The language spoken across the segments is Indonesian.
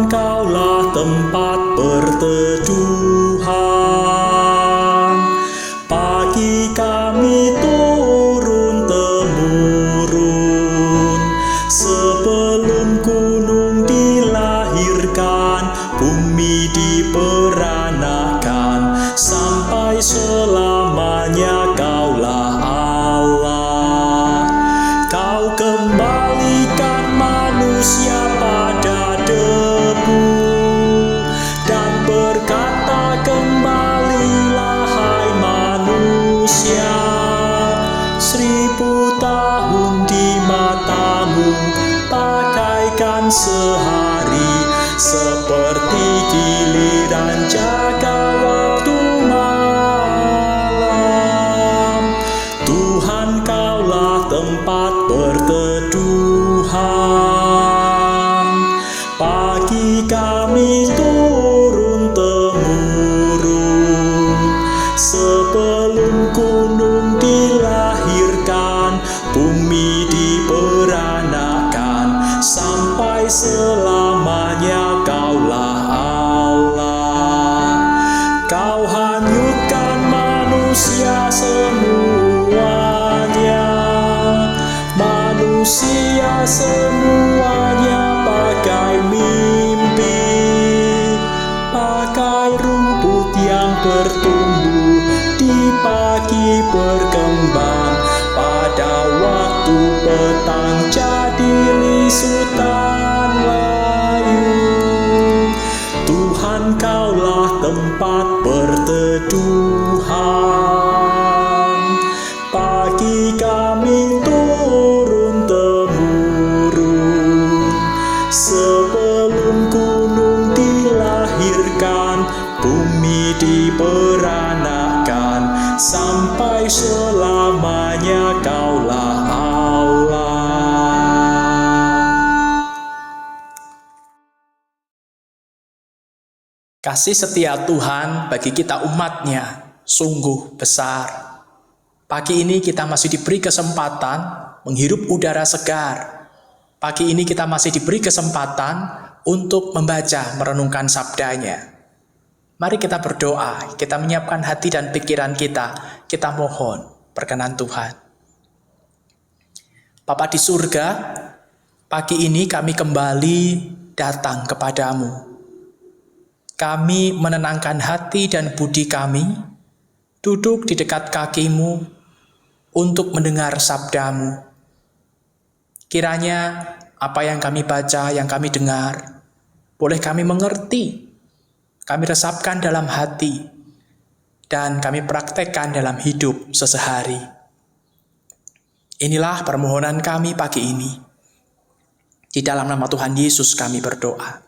Kaulah tempat perteduhan. Pagi kami turun-temurun, sebelum gunung dilahirkan, bumi diperanakan, sampai selamanya Kaulah Allah. Kau kembalikan manusia pada debu, dan berkata, kembalilah hai manusia. 1000 tahun di matamu bagaikan sehari, seperti giliran jaga waktu malam. Tuhan, Kaulah tempat perteduhan. Pagi kami turun-temurun, sebelum gunung dilahirkan, bumi diperanakan, sampai selamanya Kaulah Allah. Kau hanyutkan manusia semuanya, manusia semuanya bagai mimpi, bagai rumput yang bertumbuh di pagi berkembang, pada waktu petang jadi lisutan layu. Tuhan, Kaulah tempat perteduhan. Pagi kami turun-temurun, sebelum gunung dilahirkan, bumi diperanakan, sampai selamanya Kaulah Allah. Kasih setia Tuhan bagi kita umat-Nya sungguh besar. Pagi ini kita masih diberi kesempatan menghirup udara segar. Pagi ini kita masih diberi kesempatan untuk membaca, merenungkan sabda-Nya. Mari kita berdoa, kita menyiapkan hati dan pikiran kita mohon perkenan Tuhan. Bapa di surga, pagi ini kami kembali datang kepadamu. Kami menenangkan hati dan budi kami, duduk di dekat kaki-Mu untuk mendengar sabda-Mu. Kiranya apa yang kami baca, yang kami dengar, boleh kami mengerti, kami resapkan dalam hati, dan kami praktekkan dalam hidup sesehari. Inilah permohonan kami pagi ini. Di dalam nama Tuhan Yesus kami berdoa.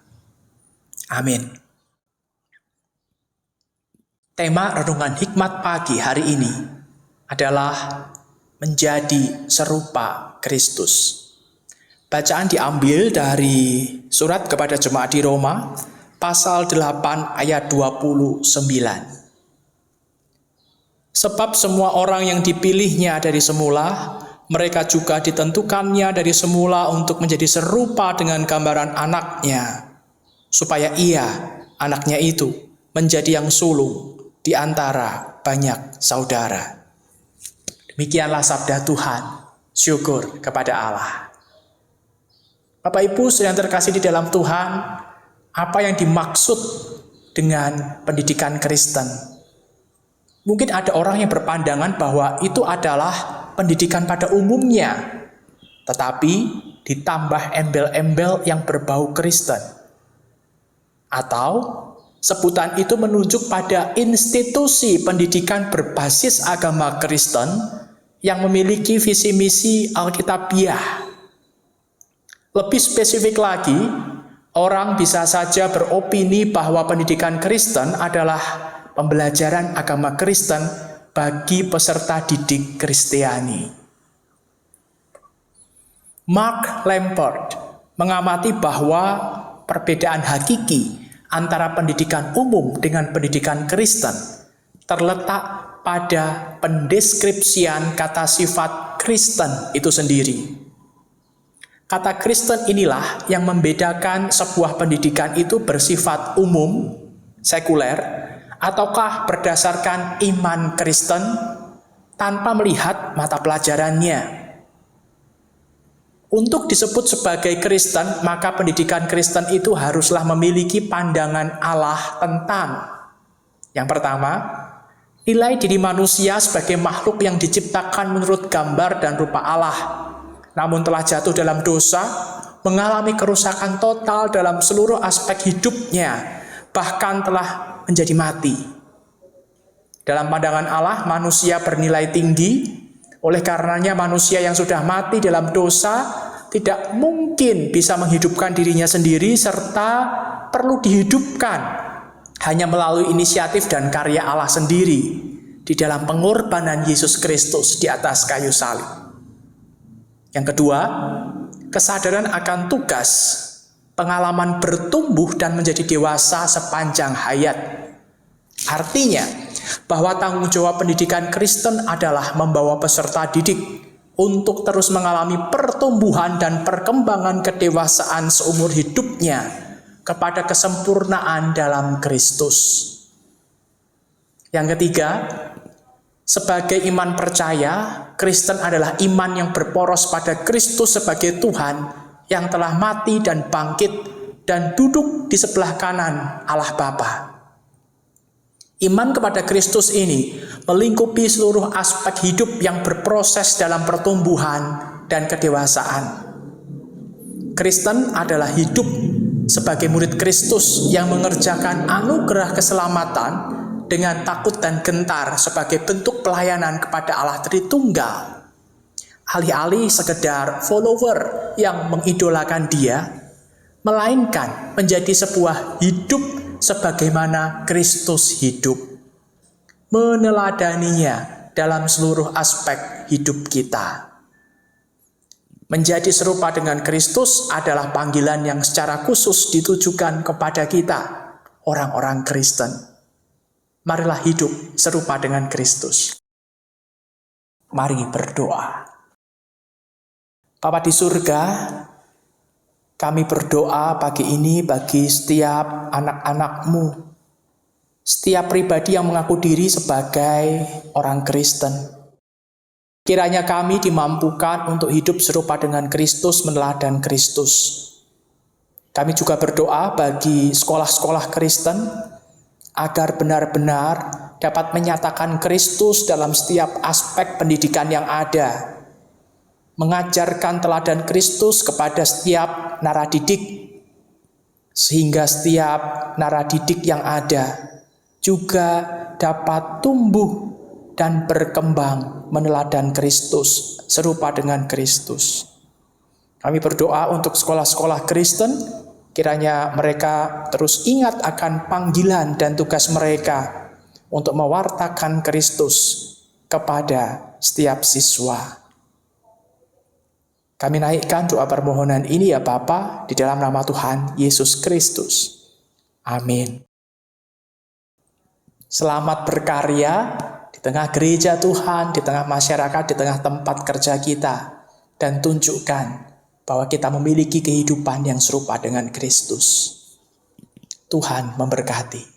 Amin. Tema renungan hikmat pagi hari ini adalah menjadi serupa Kristus. Bacaan diambil dari surat kepada jemaat di Roma, pasal 8 ayat 29. Sebab semua orang yang dipilihnya dari semula, mereka juga ditentukannya dari semula untuk menjadi serupa dengan gambaran anaknya, supaya ia, anaknya itu, menjadi yang sulung di antara banyak saudara. Demikianlah sabda Tuhan. Syukur kepada Allah. Bapak Ibu yang terkasih di dalam Tuhan, apa yang dimaksud dengan pendidikan Kristen? Mungkin ada orang yang berpandangan bahwa itu adalah pendidikan pada umumnya, tetapi ditambah embel-embel yang berbau Kristen. Atau sebutan itu menunjuk pada institusi pendidikan berbasis agama Kristen yang memiliki visi misi Alkitabiah. Lebih spesifik lagi, orang bisa saja beropini bahwa pendidikan Kristen adalah pembelajaran agama Kristen bagi peserta didik Kristiani. Mark Lampert mengamati bahwa perbedaan hakiki antara pendidikan umum dengan pendidikan Kristen terletak pada pendeskripsian kata sifat Kristen itu sendiri. Kata Kristen inilah yang membedakan sebuah pendidikan itu bersifat umum, sekuler, ataukah berdasarkan iman Kristen tanpa melihat mata pelajarannya. Untuk disebut sebagai Kristen, maka pendidikan Kristen itu haruslah memiliki pandangan Allah tentang, yang pertama, nilai diri manusia sebagai makhluk yang diciptakan menurut gambar dan rupa Allah, namun telah jatuh dalam dosa, mengalami kerusakan total dalam seluruh aspek hidupnya, bahkan telah menjadi mati. Dalam pandangan Allah, manusia bernilai tinggi. Oleh karenanya manusia yang sudah mati dalam dosa tidak mungkin bisa menghidupkan dirinya sendiri serta perlu dihidupkan hanya melalui inisiatif dan karya Allah sendiri di dalam pengorbanan Yesus Kristus di atas kayu salib. Yang kedua, kesadaran akan tugas, pengalaman bertumbuh dan menjadi dewasa sepanjang hayat. Artinya, bahwa tanggung jawab pendidikan Kristen adalah membawa peserta didik untuk terus mengalami pertumbuhan dan perkembangan kedewasaan seumur hidupnya kepada kesempurnaan dalam Kristus. Yang ketiga, sebagai iman percaya, Kristen adalah iman yang berporos pada Kristus sebagai Tuhan yang telah mati dan bangkit dan duduk di sebelah kanan Allah Bapa. Iman kepada Kristus ini melingkupi seluruh aspek hidup yang berproses dalam pertumbuhan dan kedewasaan. Kristen adalah hidup sebagai murid Kristus yang mengerjakan anugerah keselamatan dengan takut dan gentar sebagai bentuk pelayanan kepada Allah Tritunggal. Alih-alih sekedar follower yang mengidolakan Dia, melainkan menjadi sebuah hidup sebagaimana Kristus hidup, meneladaninya dalam seluruh aspek hidup kita. Menjadi serupa dengan Kristus adalah panggilan yang secara khusus ditujukan kepada kita, orang-orang Kristen. Marilah hidup serupa dengan Kristus. Mari berdoa. Bapa di surga, kami berdoa pagi ini bagi setiap anak-anak-Mu, setiap pribadi yang mengaku diri sebagai orang Kristen. Kiranya kami dimampukan untuk hidup serupa dengan Kristus, meneladan Kristus. Kami juga berdoa bagi sekolah-sekolah Kristen, agar benar-benar dapat menyatakan Kristus dalam setiap aspek pendidikan yang ada, mengajarkan teladan Kristus kepada setiap naradidik, sehingga setiap naradidik yang ada juga dapat tumbuh dan berkembang meneladan Kristus, serupa dengan Kristus. Kami berdoa untuk sekolah-sekolah Kristen, kiranya mereka terus ingat akan panggilan dan tugas mereka untuk mewartakan Kristus kepada setiap siswa. Kami naikkan doa permohonan ini ya Bapa, di dalam nama Tuhan Yesus Kristus. Amin. Selamat berkarya di tengah gereja Tuhan, di tengah masyarakat, di tengah tempat kerja kita. Dan tunjukkan bahwa kita memiliki kehidupan yang serupa dengan Kristus. Tuhan memberkati.